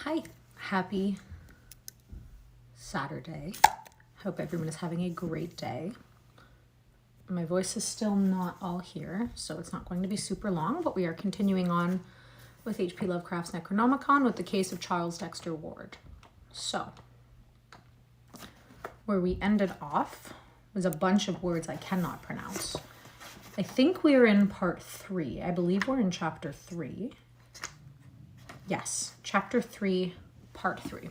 Hi, happy Saturday. Hope everyone is having a great day. My voice is still not all here, so it's not going to be super long, but we are continuing on with H.P. Lovecraft's Necronomicon with the case of Charles Dexter Ward. So, where we ended off was a bunch of words I cannot pronounce. I think we're in part 3. I believe we're in chapter 3. Yes, chapter 3, part 3.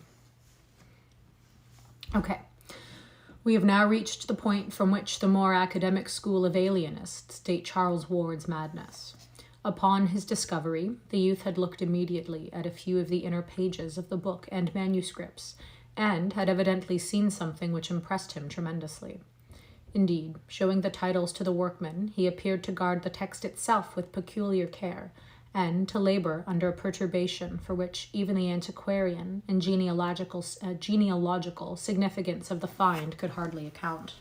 Okay. We have now reached the point from which the more academic school of alienists date Charles Ward's madness. Upon his discovery, the youth had looked immediately at a few of the inner pages of the book and manuscripts, and had evidently seen something which impressed him tremendously. Indeed, showing the titles to the workman, he appeared to guard the text itself with peculiar care, and to labor under a perturbation for which even the antiquarian and genealogical significance of the find could hardly account.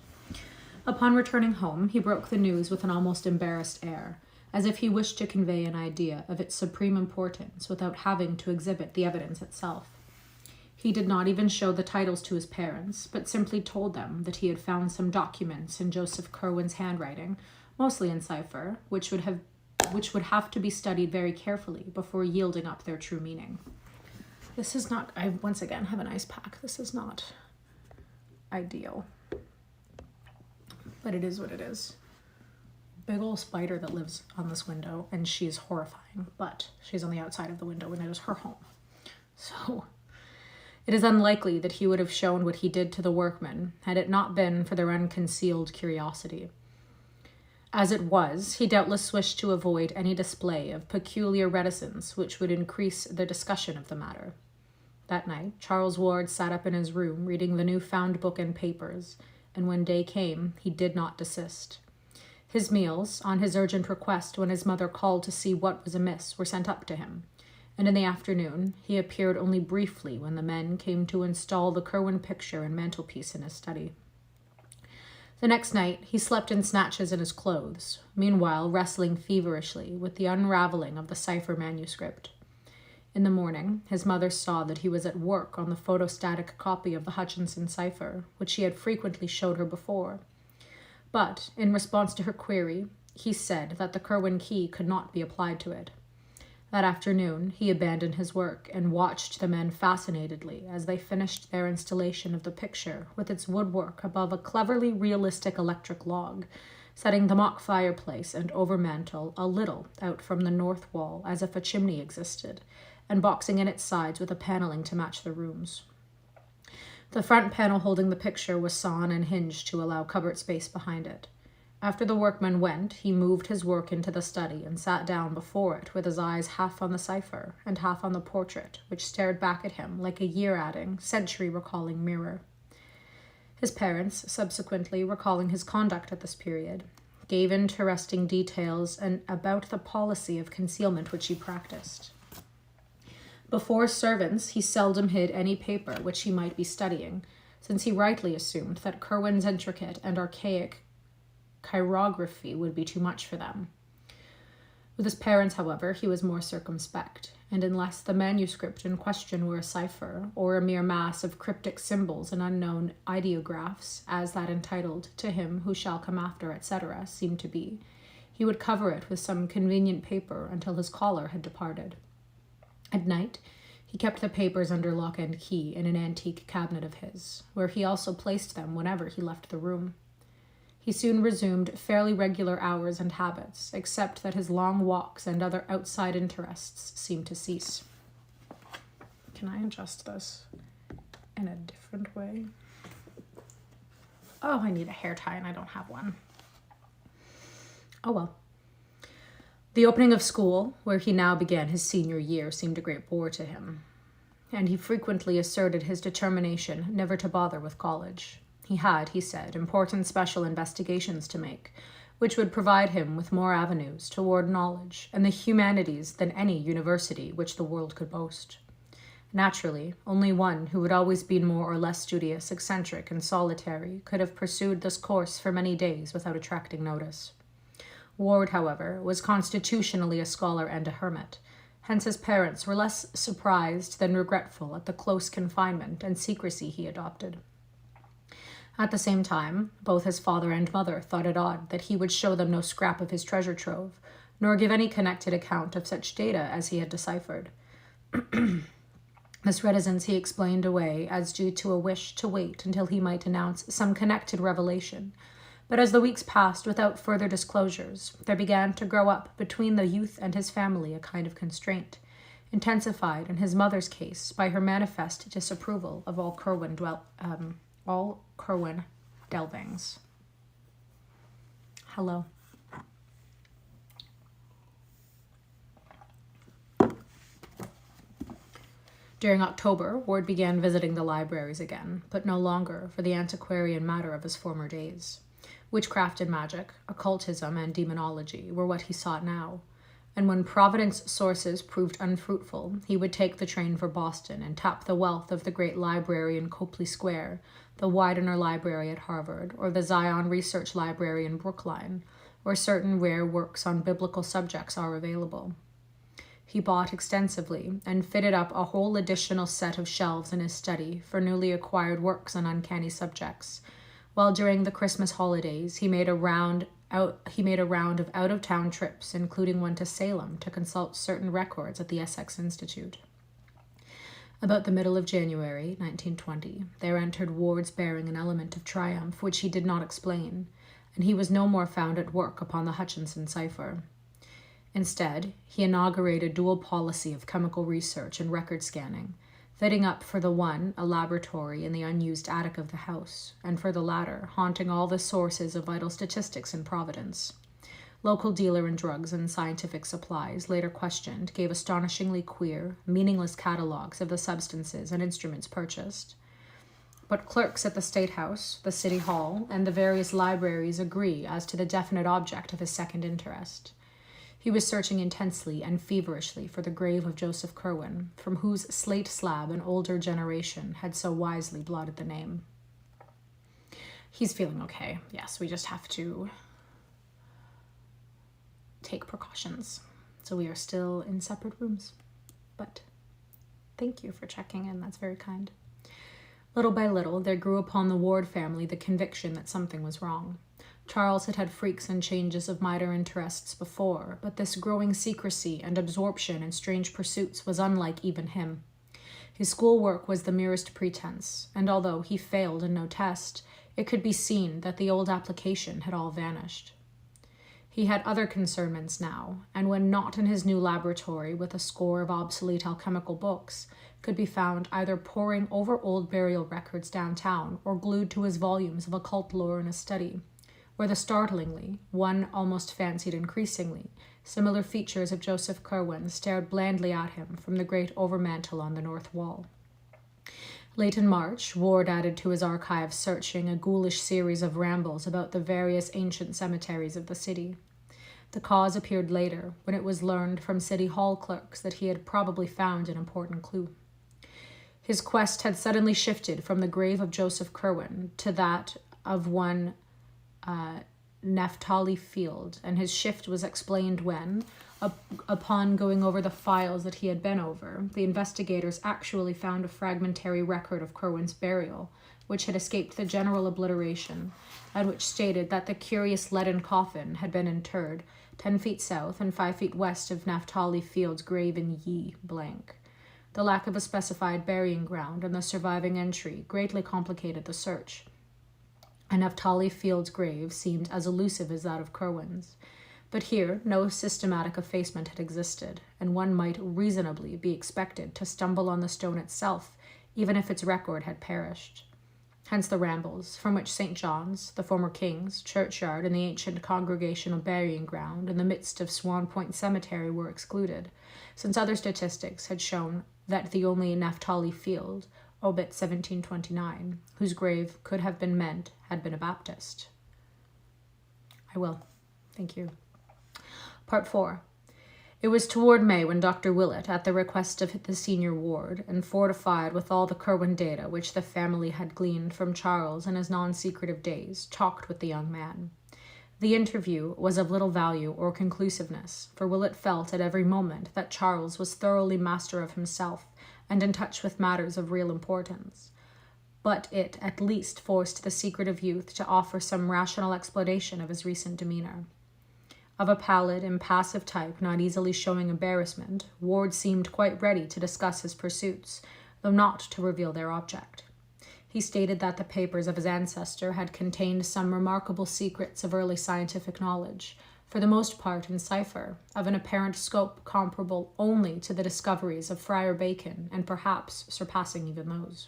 Upon returning home, he broke the news with an almost embarrassed air, as if he wished to convey an idea of its supreme importance without having to exhibit the evidence itself. He did not even show the titles to his parents, but simply told them that he had found some documents in Joseph Curwen's handwriting, mostly in cipher, which would have to be studied very carefully before yielding up their true meaning. This is not, I once again have an ice pack. This is not ideal. But it is what it is. Big old spider that lives on this window, and she's horrifying, but she's on the outside of the window and it is her home. So it is unlikely that he would have shown what he did to the workmen had it not been for their unconcealed curiosity. As it was, he doubtless wished to avoid any display of peculiar reticence which would increase the discussion of the matter. That night, Charles Ward sat up in his room reading the new-found book and papers, and when day came, he did not desist. His meals, on his urgent request when his mother called to see what was amiss, were sent up to him, and in the afternoon he appeared only briefly when the men came to install the Curwen picture and mantelpiece in his study. The next night, he slept in snatches in his clothes, meanwhile wrestling feverishly with the unraveling of the cipher manuscript. In the morning, his mother saw that he was at work on the photostatic copy of the Hutchinson cipher, which he had frequently showed her before. But, in response to her query, he said that the Curwen key could not be applied to it. That afternoon, he abandoned his work and watched the men fascinatedly as they finished their installation of the picture with its woodwork above a cleverly realistic electric log, setting the mock fireplace and overmantel a little out from the north wall as if a chimney existed, and boxing in its sides with a paneling to match the rooms. The front panel holding the picture was sawn and hinged to allow cupboard space behind it. After the workman went, he moved his work into the study and sat down before it with his eyes half on the cipher and half on the portrait, which stared back at him like a year-adding, century-recalling mirror. His parents, subsequently recalling his conduct at this period, gave interesting details about the policy of concealment which he practiced. Before servants, he seldom hid any paper which he might be studying, since he rightly assumed that Curwen's intricate and archaic chirography would be too much for them. With his parents, however, he was more circumspect, and unless the manuscript in question were a cipher, or a mere mass of cryptic symbols and unknown ideographs, as that entitled "To him who shall come after," etc., seemed to be, he would cover it with some convenient paper until his caller had departed. At night, he kept the papers under lock and key in an antique cabinet of his, where he also placed them whenever he left the room. He soon resumed fairly regular hours and habits, except that his long walks and other outside interests seemed to cease. Can I adjust this in a different way? Oh, I need a hair tie and I don't have one. Oh well. The opening of school, where he now began his senior year, seemed a great bore to him, and he frequently asserted his determination never to bother with college. He had, he said, important special investigations to make, which would provide him with more avenues toward knowledge and the humanities than any university which the world could boast. Naturally, only one who had always been more or less studious, eccentric, and solitary could have pursued this course for many days without attracting notice. Ward, however, was constitutionally a scholar and a hermit, Hence his parents were less surprised than regretful at the close confinement and secrecy he adopted. At the same time, both his father and mother thought it odd that he would show them no scrap of his treasure trove, nor give any connected account of such data as he had deciphered. This reticence he explained away as due to a wish to wait until he might announce some connected revelation. But as the weeks passed without further disclosures, there began to grow up between the youth and his family a kind of constraint, intensified in his mother's case by her manifest disapproval of all Kerwin delvings. Hello. During October, Ward began visiting the libraries again, but no longer for the antiquarian matter of his former days. Witchcraft and magic, occultism and demonology were what he sought now, and when Providence sources proved unfruitful, he would take the train for Boston and tap the wealth of the great library in Copley Square, the Widener Library at Harvard, or the Zion Research Library in Brookline, where certain rare works on biblical subjects are available. He bought extensively and fitted up a whole additional set of shelves in his study for newly acquired works on uncanny subjects, while during the Christmas holidays he made a round of out-of-town trips, including one to Salem to consult certain records at the Essex Institute. About the middle of January 1920, there entered Ward's bearing an element of triumph which he did not explain, and he was no more found at work upon the Hutchinson cipher. Instead, he inaugurated dual policy of chemical research and record scanning, fitting up for the one a laboratory in the unused attic of the house, and for the latter haunting all the sources of vital statistics in Providence. Local dealer in drugs and scientific supplies, later questioned, gave astonishingly queer, meaningless catalogues of the substances and instruments purchased. But clerks at the State House, the City Hall, and the various libraries agree as to the definite object of his second interest. He was searching intensely and feverishly for the grave of Joseph Kerwin, from whose slate slab an older generation had so wisely blotted the name. He's feeling okay. Yes, we just have to take precautions. So we are still in separate rooms. But thank you for checking in. That's very kind. Little by little, there grew upon the Ward family the conviction that something was wrong. Charles had had freaks and changes of minor interests before, but this growing secrecy and absorption in strange pursuits was unlike even him. His schoolwork was the merest pretense, and although he failed in no test, it could be seen that the old application had all vanished. He had other concernments now, and when not in his new laboratory with a score of obsolete alchemical books, could be found either poring over old burial records downtown or glued to his volumes of occult lore in his study, where the startlingly, one almost fancied increasingly, similar features of Joseph Kerwin stared blandly at him from the great overmantel on the north wall. Late in March, Ward added to his archive searching a ghoulish series of rambles about the various ancient cemeteries of the city. The cause appeared later, when it was learned from City Hall clerks that he had probably found an important clue. His quest had suddenly shifted from the grave of Joseph Kerwin to that of one Naphtali Field, and his shift was explained when, upon going over the files that he had been over, the investigators actually found a fragmentary record of Kerwin's burial, which had escaped the general obliteration, and which stated that the curious leaden coffin had been interred 10 feet south and 5 feet west of Naphtali Field's grave in Ye blank. The lack of a specified burying ground and the surviving entry greatly complicated the search, and Naphtali Field's grave seemed as elusive as that of Kerwin's. But here no systematic effacement had existed, and one might reasonably be expected to stumble on the stone itself, even if its record had perished. Hence the rambles, from which St. John's, the former King's, churchyard, and the ancient congregational burying ground in the midst of Swan Point Cemetery were excluded, since other statistics had shown that the only Naphtali Field, obit 1729, whose grave could have been meant, had been a Baptist. I will. Thank you. Part 4. It was toward May when Dr. Willet, at the request of the senior Ward, and fortified with all the Kerwin data which the family had gleaned from Charles in his non-secretive days, talked with the young man. The interview was of little value or conclusiveness, for Willet felt at every moment that Charles was thoroughly master of himself and in touch with matters of real importance. But it at least forced the secretive youth to offer some rational explanation of his recent demeanor. Of a pallid, impassive type not easily showing embarrassment, Ward seemed quite ready to discuss his pursuits, though not to reveal their object. He stated that the papers of his ancestor had contained some remarkable secrets of early scientific knowledge, for the most part in cipher, of an apparent scope comparable only to the discoveries of Friar Bacon, and perhaps surpassing even those.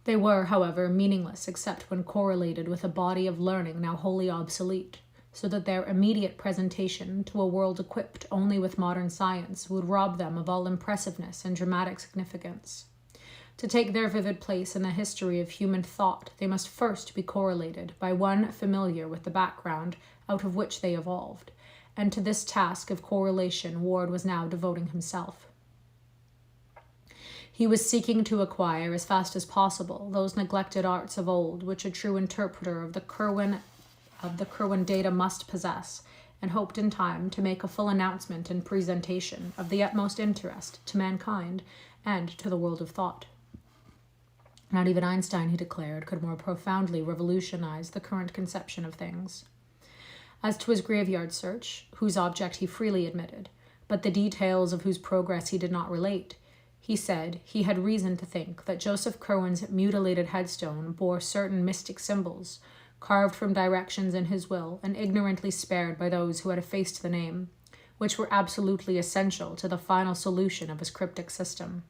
They were, however, meaningless except when correlated with a body of learning now wholly obsolete, so that their immediate presentation to a world equipped only with modern science would rob them of all impressiveness and dramatic significance. To take their vivid place in the history of human thought, they must first be correlated by one familiar with the background out of which they evolved, and to this task of correlation Ward was now devoting himself. He was seeking to acquire as fast as possible those neglected arts of old which a true interpreter of the Curwen data must possess, and hoped in time to make a full announcement and presentation of the utmost interest to mankind and to the world of thought. Not even Einstein, he declared, could more profoundly revolutionize the current conception of things. As to his graveyard search, whose object he freely admitted, but the details of whose progress he did not relate, he said he had reason to think that Joseph Curwen's mutilated headstone bore certain mystic symbols, carved from directions in his will and ignorantly spared by those who had effaced the name, which were absolutely essential to the final solution of his cryptic system.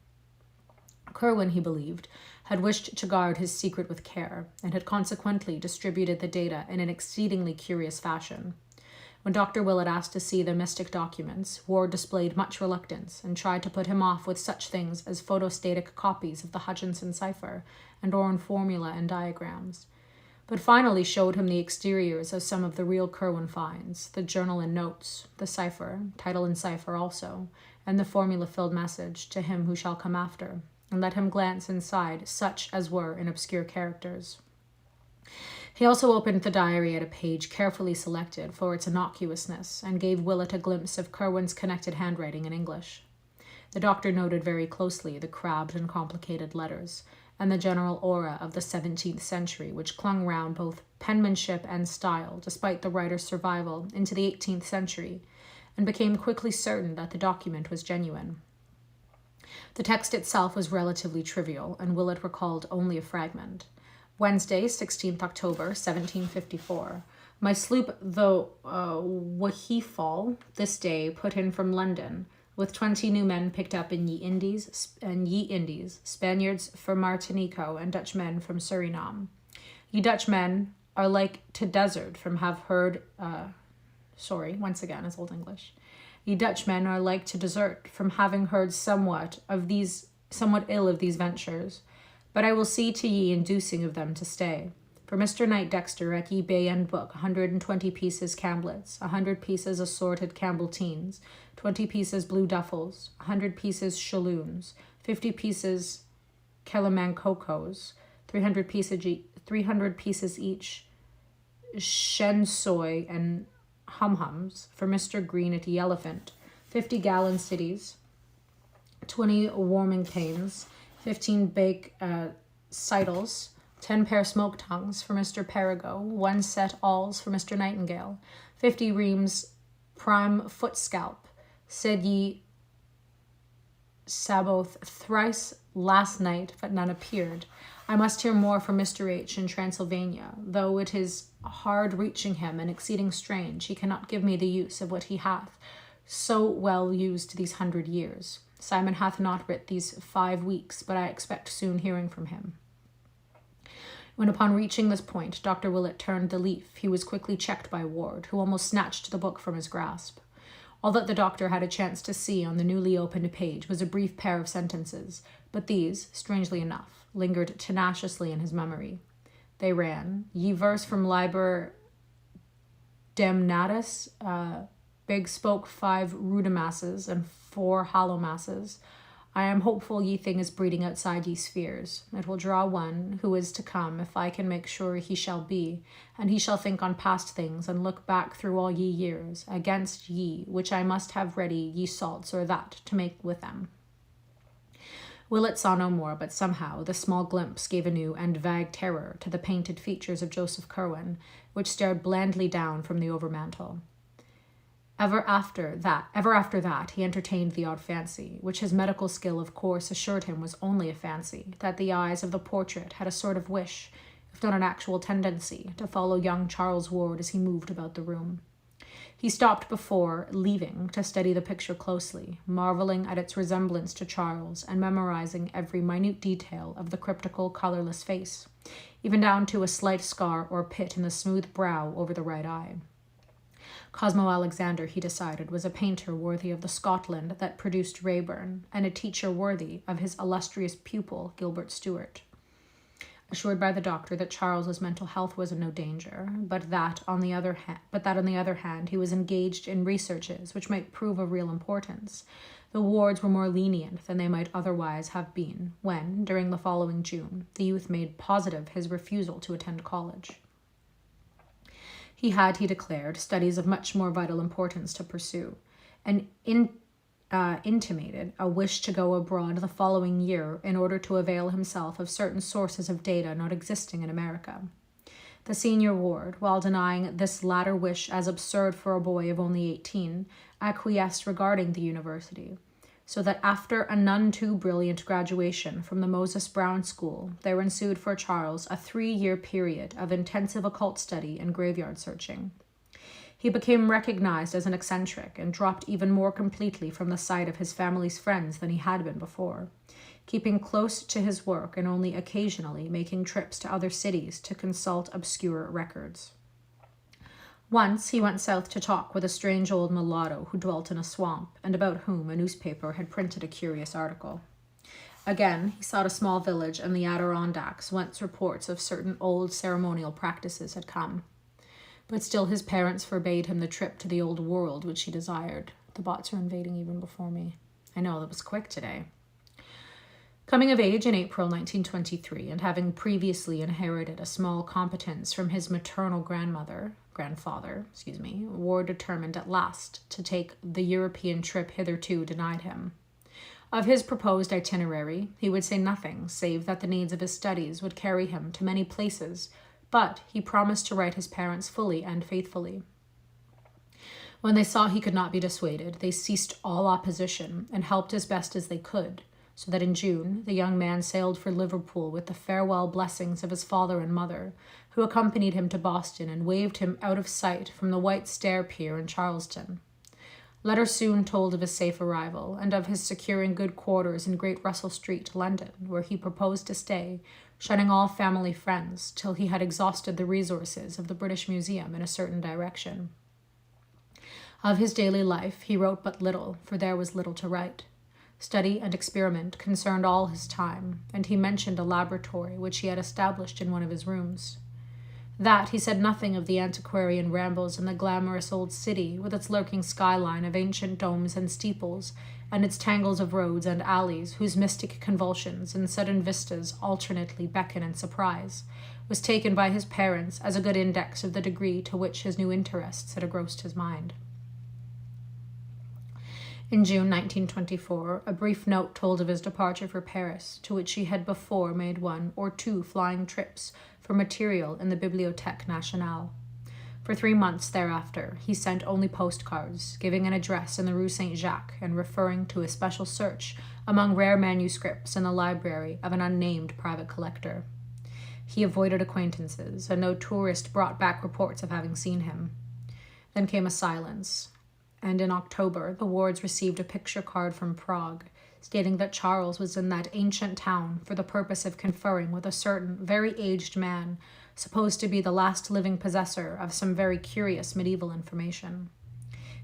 Curwen, he believed, had wished to guard his secret with care, and had consequently distributed the data in an exceedingly curious fashion. When Dr. Willet asked to see the mystic documents, Ward displayed much reluctance and tried to put him off with such things as photostatic copies of the Hutchinson cipher and Orrin formula and diagrams, but finally showed him the exteriors of some of the real Curwen finds, the journal and notes, the cipher, title and cipher also, and the formula-filled message, "To him who shall come after," and let him glance inside such as were in obscure characters. He also opened the diary at a page carefully selected for its innocuousness and gave Willet a glimpse of Curwen's connected handwriting in English. The doctor noted very closely the crabbed and complicated letters, and the general aura of the 17th century which clung round both penmanship and style despite the writer's survival into the 18th century, and became quickly certain that the document was genuine. The text itself was relatively trivial, and Willet recalled only a fragment. Wednesday, 16th October, 1754. My sloop, the Wahifal, this day put in from London, with 20 new men picked up in ye Indies, Spaniards from Martinico, and Dutch men from Suriname. Ye Dutch men are like to desert from have heard, once again, it's Old English. Ye Dutch men are like to desert from having heard somewhat ill of these ventures, but I will see to ye inducing of them to stay. For Mr. Knight Dexter at ye Bay End Book, 120 pieces camblets, 100 pieces assorted Campbellteens, 20 pieces blue duffels, 100 pieces shalloons, 50 pieces Kelamancocos, 300 pieces each shensoy and hum-hums for Mr. Green at ye Elephant, 50 gallon cities, 20 warming panes, 15 bake sidles, 10 pair smoke tongues for Mr. Perigo, 1 set alls for Mr. Nightingale, 50 reams prime foot scalp, said ye Saboth thrice last night, but none appeared. I must hear more from Mr. H. in Transylvania, though it is hard reaching him and exceeding strange, he cannot give me the use of what he hath so well used these 100 years. Simon hath not writ these 5 weeks, but I expect soon hearing from him. When upon reaching this point, Dr. Willet turned the leaf, he was quickly checked by Ward, who almost snatched the book from his grasp. All that the doctor had a chance to see on the newly opened page was a brief pair of sentences, but these, strangely enough, lingered tenaciously in his memory. They ran, "Ye verse from Liber Damnatus, Big spoke 5 rudimasses and 4 hollow masses. I am hopeful ye thing is breeding outside ye spheres. It will draw one who is to come, if I can make sure he shall be, and he shall think on past things, and look back through all ye years, against ye, which I must have ready ye salts or that, to make with them. Willet saw no more, but somehow the small glimpse gave a new and vague terror to the painted features of Joseph Curwen, which stared blandly down from the overmantel. Ever after that, he entertained the odd fancy, which his medical skill of course assured him was only a fancy, that the eyes of the portrait had a sort of wish, if not an actual tendency, to follow young Charles Ward as he moved about the room. He stopped before leaving to study the picture closely, marveling at its resemblance to Charles and memorizing every minute detail of the cryptical, colorless face, even down to a slight scar or pit in the smooth brow over the right eye. Cosmo Alexander, he decided, was a painter worthy of the Scotland that produced Raeburn, and a teacher worthy of his illustrious pupil, Gilbert Stuart. Assured by the doctor that Charles's mental health was in no danger, but that on the other hand he was engaged in researches which might prove of real importance, the wards were more lenient than they might otherwise have been when, during the following June, the youth made positive his refusal to attend college. He had, he declared, studies of much more vital importance to pursue, and intimated a wish to go abroad the following year in order to avail himself of certain sources of data not existing in America. The senior ward, while denying this latter wish as absurd for a boy of only 18, acquiesced regarding the university, so that after a none too brilliant graduation from the Moses Brown School, there ensued for Charles a 3-year period of intensive occult study and graveyard searching. He became recognized as an eccentric and dropped even more completely from the sight of his family's friends than he had been before, keeping close to his work and only occasionally making trips to other cities to consult obscure records. Once he went south to talk with a strange old mulatto who dwelt in a swamp and about whom a newspaper had printed a curious article. Again, he sought a small village in the Adirondacks whence reports of certain old ceremonial practices had come. But still his parents forbade him the trip to the old world which he desired. The bots are invading even before me. I know, that was quick today. Coming of age in April 1923, and having previously inherited a small competence from his maternal grandfather, Ward determined at last to take the European trip hitherto denied him. Of his proposed itinerary, he would say nothing, save that the needs of his studies would carry him to many places, but he promised to write his parents fully and faithfully. When they saw he could not be dissuaded, they ceased all opposition and helped as best as they could, so that in June the young man sailed for Liverpool with the farewell blessings of his father and mother, who accompanied him to Boston and waved him out of sight from the White Stair Pier in Charlestown. Letters soon told of his safe arrival, and of his securing good quarters in Great Russell Street, London, where he proposed to stay, shunning all family friends, till he had exhausted the resources of the British Museum in a certain direction. Of his daily life he wrote but little, for there was little to write. Study and experiment concerned all his time, and he mentioned a laboratory which he had established in one of his rooms. That he said nothing of the antiquarian rambles in the glamorous old city, with its lurking skyline of ancient domes and steeples, and its tangles of roads and alleys whose mystic convulsions and sudden vistas alternately beckon and surprise, was taken by his parents as a good index of the degree to which his new interests had engrossed his mind. In June 1924, a brief note told of his departure for Paris, to which he had before made 1 or 2 flying trips for material in the Bibliothèque Nationale. For 3 months thereafter, he sent only postcards, giving an address in the Rue Saint-Jacques and referring to a special search among rare manuscripts in the library of an unnamed private collector. He avoided acquaintances, and no tourist brought back reports of having seen him. Then came a silence, and in October the Wards received a picture card from Prague, stating that Charles was in that ancient town for the purpose of conferring with a certain very aged man, supposed to be the last living possessor of some very curious medieval information.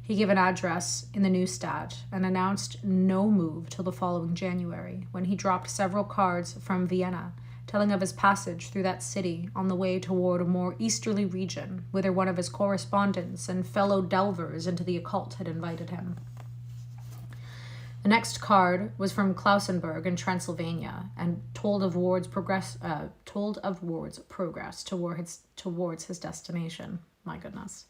He gave an address in the Neustadt and announced no move till the following January, when he dropped several cards from Vienna, telling of his passage through that city on the way toward a more easterly region, whither one of his correspondents and fellow delvers into the occult had invited him. The next card was from Klausenburg in Transylvania and told of Ward's progress towards his destination. My goodness.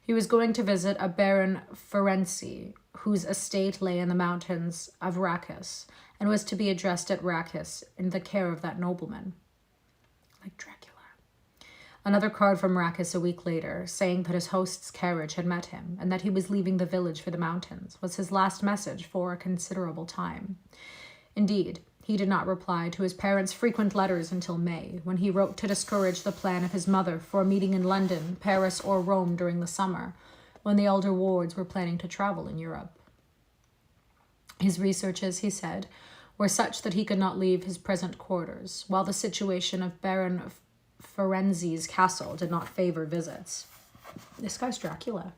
He was going to visit a Baron Ferenczi, whose estate lay in the mountains of Rachis, and was to be addressed at Rachis in the care of that nobleman. Like Dracula. Another card from Rachis a week later, saying that his host's carriage had met him, and that he was leaving the village for the mountains, was his last message for a considerable time. Indeed, he did not reply to his parents' frequent letters until May, when he wrote to discourage the plan of his mother for a meeting in London, Paris, or Rome during the summer, when the elder Wards were planning to travel in Europe. His researches, he said, were such that he could not leave his present quarters, while the situation of Baron Ferenczi's castle did not favor visits. This guy's Dracula.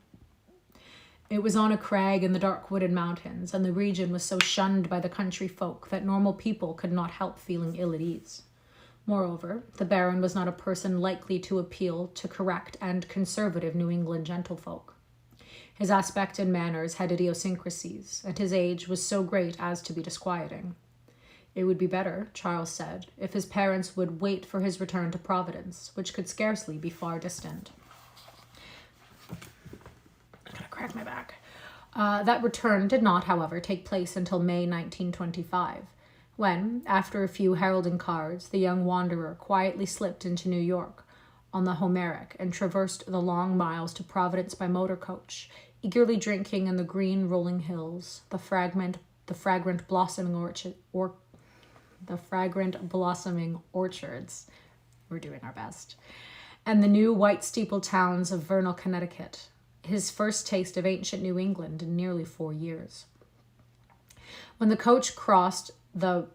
It was on a crag in the dark wooded mountains, and the region was so shunned by the country folk that normal people could not help feeling ill at ease. Moreover, the Baron was not a person likely to appeal to correct and conservative New England gentlefolk. His aspect and manners had idiosyncrasies, and his age was so great as to be disquieting. It would be better, Charles said, if his parents would wait for his return to Providence, which could scarcely be far distant. I'm going to crack my back. That return did not, however, take place until May 1925, when, after a few heralding cards, the young wanderer quietly slipped into New York on the Homeric and traversed the long miles to Providence by motor coach, eagerly drinking in the green rolling hills, the fragrant blossoming orchards. We're doing our best. And the new white-steepled towns of Vernal, Connecticut, his first taste of ancient New England in nearly 4 years. When the coach crossed the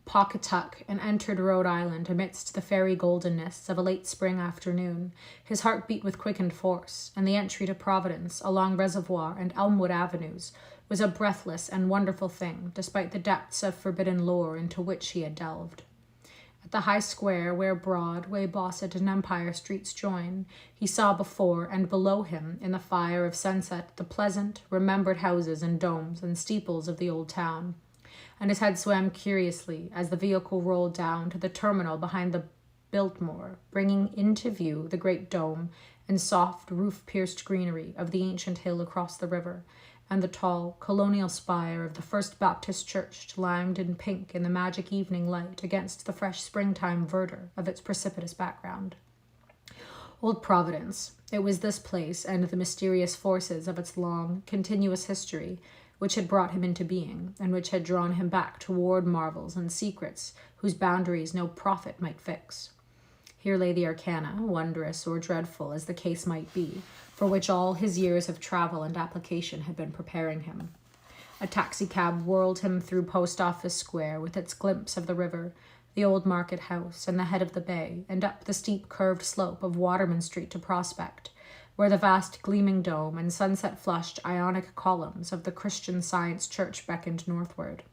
Pawcatuck and entered Rhode Island amidst the fairy goldenness of a late spring afternoon, his heart beat with quickened force, and the entry to Providence along Reservoir and Elmwood avenues was a breathless and wonderful thing, despite the depths of forbidden lore into which he had delved. At the high square where Broadway, Bosset, and Empire Streets join, he saw before and below him, in the fire of sunset, the pleasant, remembered houses and domes and steeples of the old town, and his head swam curiously as the vehicle rolled down to the terminal behind the Biltmore, bringing into view the great dome and soft, roof-pierced greenery of the ancient hill across the river, and the tall, colonial spire of the First Baptist Church limned in pink in the magic evening light against the fresh springtime verdure of its precipitous background. Old Providence, it was this place and the mysterious forces of its long, continuous history which had brought him into being, and which had drawn him back toward marvels and secrets whose boundaries no prophet might fix. Here lay the arcana, wondrous or dreadful as the case might be, for which all his years of travel and application had been preparing him. A taxicab whirled him through Post Office Square with its glimpse of the river, the old market house, and the head of the bay, and up the steep curved slope of Waterman Street to Prospect, where the vast gleaming dome and sunset-flushed Ionic columns of the Christian Science Church beckoned northward.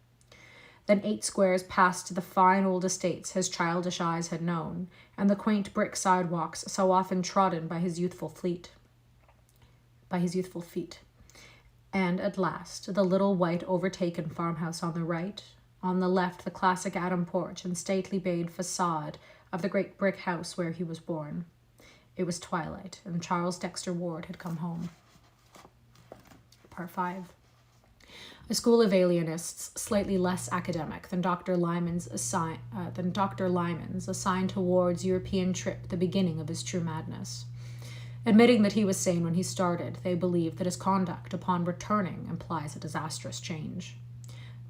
Then 8 squares past the fine old estates his childish eyes had known, and the quaint brick sidewalks so often trodden by his youthful feet. And at last, the little white overtaken farmhouse on the right, on the left the classic Adam porch and stately bayed facade of the great brick house where he was born. It was twilight, and Charles Dexter Ward had come home. Part 5. A school of alienists, slightly less academic than Dr. Lyman's assigned to Ward's European trip the beginning of his true madness. Admitting that he was sane when he started, they believed that his conduct upon returning implies a disastrous change.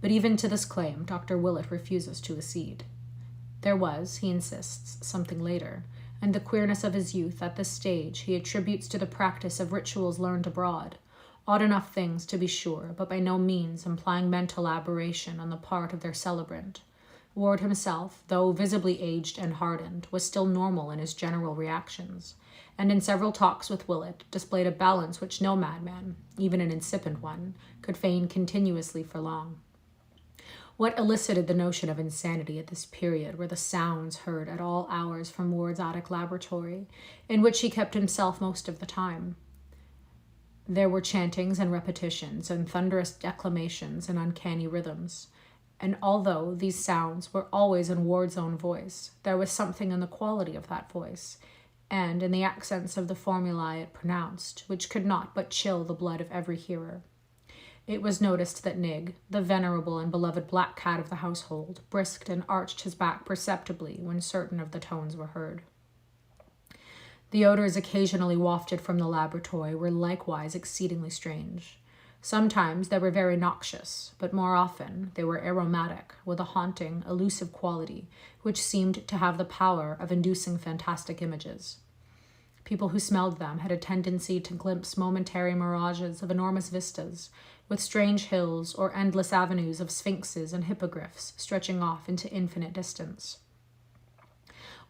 But even to this claim, Dr. Willet refuses to accede. There was, he insists, something later, and the queerness of his youth at this stage he attributes to the practice of rituals learned abroad, odd enough things to be sure, but by no means implying mental aberration on the part of their celebrant. Ward himself, though visibly aged and hardened, was still normal in his general reactions, and in several talks with Willet displayed a balance which no madman, even an insipid one, could feign continuously for long. What elicited the notion of insanity at this period were the sounds heard at all hours from Ward's attic laboratory, in which he kept himself most of the time. There were chantings and repetitions and thunderous declamations and uncanny rhythms. And although these sounds were always in Ward's own voice, there was something in the quality of that voice, and in the accents of the formulae it pronounced, which could not but chill the blood of every hearer. It was noticed that Nig, the venerable and beloved black cat of the household, brisked and arched his back perceptibly when certain of the tones were heard. The odors occasionally wafted from the laboratory were likewise exceedingly strange. Sometimes they were very noxious, but more often they were aromatic, with a haunting, elusive quality, which seemed to have the power of inducing fantastic images. People who smelled them had a tendency to glimpse momentary mirages of enormous vistas, with strange hills or endless avenues of sphinxes and hippogriffs stretching off into infinite distance.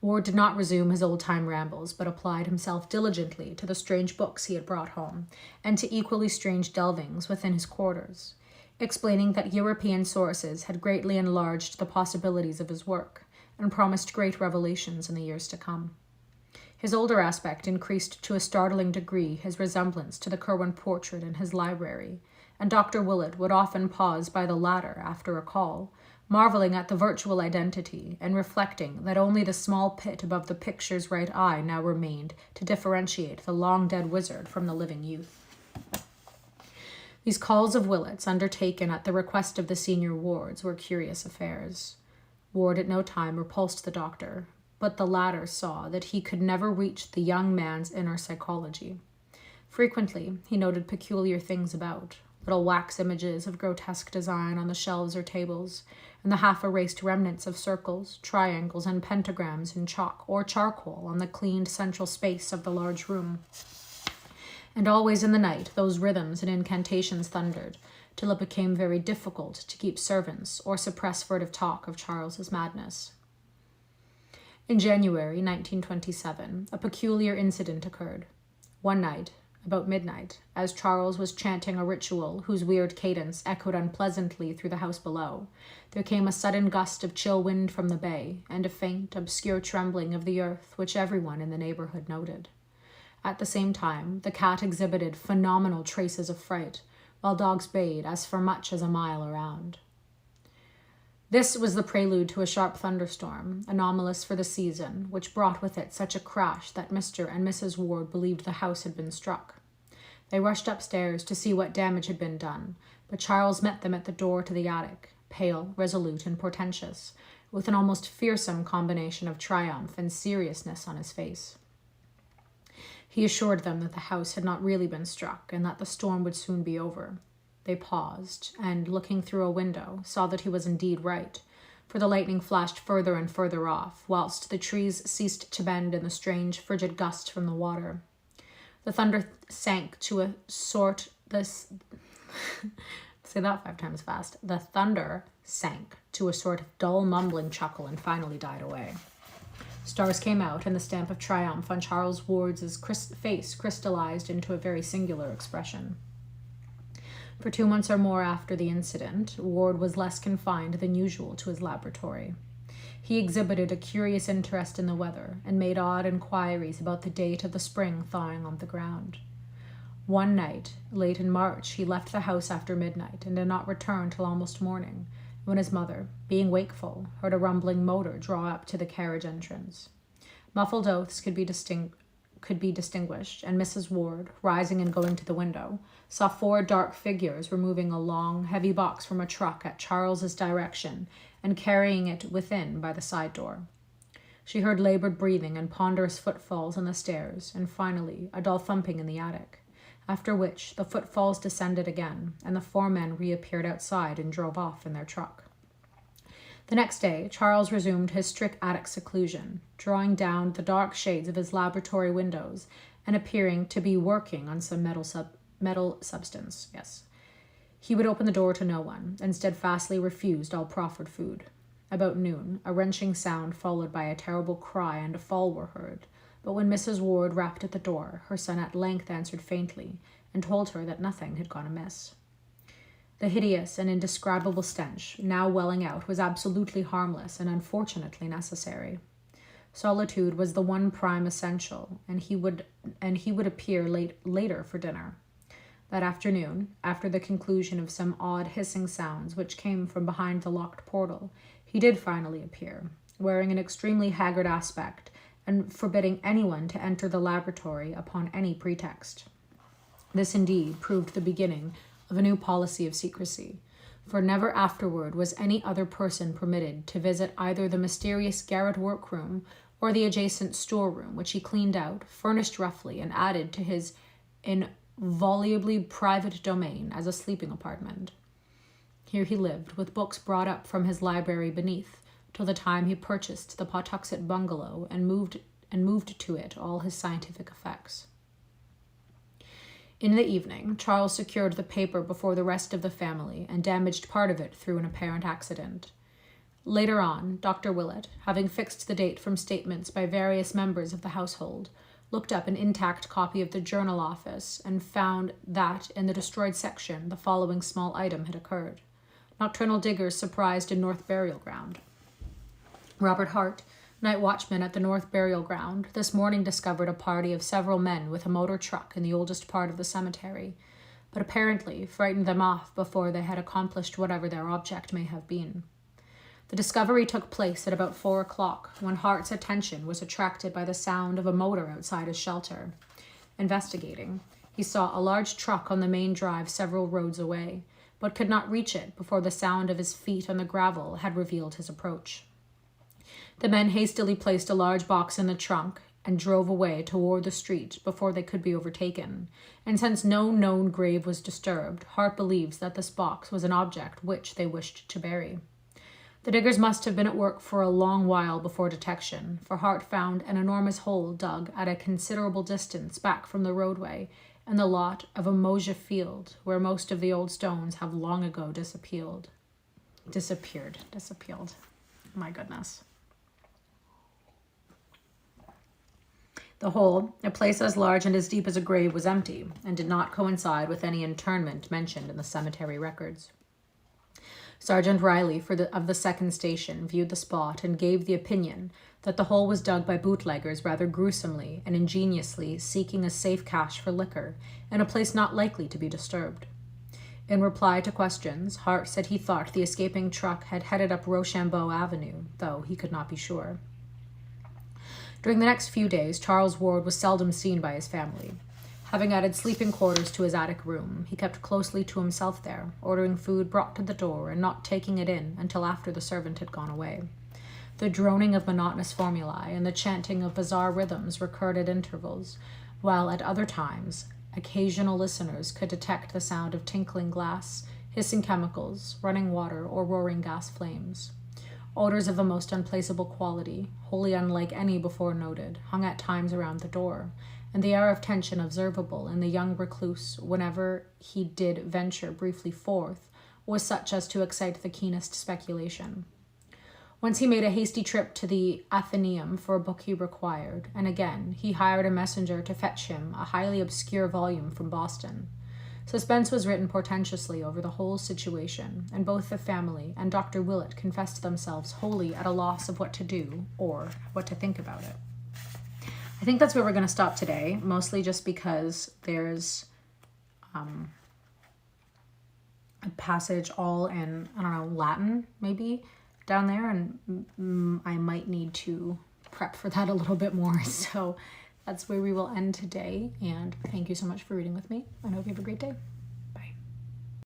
Ward did not resume his old-time rambles, but applied himself diligently to the strange books he had brought home, and to equally strange delvings within his quarters, explaining that European sources had greatly enlarged the possibilities of his work, and promised great revelations in the years to come. His older aspect increased to a startling degree his resemblance to the Curwen portrait in his library, and Dr. Willet would often pause by the latter after a call, marveling at the virtual identity and reflecting that only the small pit above the picture's right eye now remained to differentiate the long-dead wizard from the living youth. These calls of Willet's, undertaken at the request of the senior wards, were curious affairs. Ward at no time repulsed the doctor, but the latter saw that he could never reach the young man's inner psychology. Frequently, he noted peculiar things about, little wax images of grotesque design on the shelves or tables, and the half-erased remnants of circles, triangles, and pentagrams in chalk or charcoal on the cleaned central space of the large room. And always in the night those rhythms and incantations thundered, till it became very difficult to keep servants or suppress furtive talk of Charles's madness. In January 1927, a peculiar incident occurred. One night, about midnight, as Charles was chanting a ritual whose weird cadence echoed unpleasantly through the house below, there came a sudden gust of chill wind from the bay, and a faint, obscure trembling of the earth which everyone in the neighborhood noted. At the same time, the cat exhibited phenomenal traces of fright, while dogs bayed as for much as a mile around. This was the prelude to a sharp thunderstorm, anomalous for the season, which brought with it such a crash that Mr. and Mrs. Ward believed the house had been struck. They rushed upstairs to see what damage had been done, but Charles met them at the door to the attic, pale, resolute, and portentous, with an almost fearsome combination of triumph and seriousness on his face. He assured them that the house had not really been struck, and that the storm would soon be over. They paused, and, looking through a window, saw that he was indeed right, for the lightning flashed further and further off, whilst the trees ceased to bend in the strange, frigid gust from the water. The thunder sank to a sort... Say that 5 times fast. The thunder sank to a sort of dull, mumbling chuckle and finally died away. Stars came out, and the stamp of triumph on Charles Ward's face crystallized into a very singular expression. For 2 months or more after the incident, Ward was less confined than usual to his laboratory. He exhibited a curious interest in the weather, and made odd inquiries about the date of the spring thawing on the ground. One night, late in March, he left the house after midnight, and did not return till almost morning, when his mother, being wakeful, heard a rumbling motor draw up to the carriage entrance. Muffled oaths could be distinguished, and Mrs. Ward, rising and going to the window, saw 4 dark figures removing a long, heavy box from a truck at Charles's direction and carrying it within by the side door. She heard labored breathing and ponderous footfalls on the stairs, and finally a dull thumping in the attic, after which the footfalls descended again, and the 4 men reappeared outside and drove off in their truck. The next day, Charles resumed his strict attic seclusion, drawing down the dark shades of his laboratory windows and appearing to be working on some metal substance. He would open the door to no one, and steadfastly refused all proffered food. About noon, a wrenching sound followed by a terrible cry and a fall were heard, but when Mrs. Ward rapped at the door, her son at length answered faintly, and told her that nothing had gone amiss. The hideous and indescribable stench, now welling out, was absolutely harmless and unfortunately necessary. Solitude was the one prime essential, and he would appear later for dinner. That afternoon, after the conclusion of some odd hissing sounds which came from behind the locked portal, he did finally appear, wearing an extremely haggard aspect and forbidding anyone to enter the laboratory upon any pretext. This indeed proved the beginning of a new policy of secrecy, for never afterward was any other person permitted to visit either the mysterious garret workroom or the adjacent storeroom, which he cleaned out, furnished roughly, and added to his inviolably private domain as a sleeping apartment. Here he lived, with books brought up from his library beneath, till the time he purchased the Pawtuxet bungalow and moved to it all his scientific effects. In the evening, Charles secured the paper before the rest of the family and damaged part of it through an apparent accident. Later on, Dr. Willet, having fixed the date from statements by various members of the household, looked up an intact copy of the Journal Office and found that in the destroyed section the following small item had occurred. Nocturnal diggers surprised in North Burial Ground. Robert Hart, night watchman at the North Burial Ground, this morning discovered a party of several men with a motor truck in the oldest part of the cemetery, but apparently frightened them off before they had accomplished whatever their object may have been. The discovery took place at about 4 o'clock, when Hart's attention was attracted by the sound of a motor outside his shelter. Investigating, he saw a large truck on the main drive several roads away, but could not reach it before the sound of his feet on the gravel had revealed his approach. The men hastily placed a large box in the trunk and drove away toward the street before they could be overtaken, and since no known grave was disturbed, Hart believes that this box was an object which they wished to bury. The diggers must have been at work for a long while before detection, for Hart found an enormous hole dug at a considerable distance back from the roadway in the lot of a mosaic field, where most of the old stones have long ago disappeared. My goodness. The hole, a place as large and as deep as a grave, was empty, and did not coincide with any interment mentioned in the cemetery records. Sergeant Riley of the 2nd Station viewed the spot and gave the opinion that the hole was dug by bootleggers rather gruesomely and ingeniously, seeking a safe cache for liquor, in a place not likely to be disturbed. In reply to questions, Hart said he thought the escaping truck had headed up Rochambeau Avenue, though he could not be sure. During the next few days, Charles Ward was seldom seen by his family. Having added sleeping quarters to his attic room, he kept closely to himself there, ordering food brought to the door and not taking it in until after the servant had gone away. The droning of monotonous formulae and the chanting of bizarre rhythms recurred at intervals, while at other times occasional listeners could detect the sound of tinkling glass, hissing chemicals, running water, or roaring gas flames. Odors of the most unplaceable quality, wholly unlike any before noted, hung at times around the door, and the air of tension observable in the young recluse whenever he did venture briefly forth was such as to excite the keenest speculation. Once he made a hasty trip to the Athenaeum for a book he required, and again he hired a messenger to fetch him a highly obscure volume from Boston. Suspense was written portentously over the whole situation, and both the family and Dr. Willet confessed themselves wholly at a loss of what to do or what to think about it. I think that's where we're going to stop today, mostly just because there's a passage all in, Latin, maybe, down there, and I might need to prep for that a little bit more. So that's where we will end today, and thank you so much for reading with me. I hope you have a great day.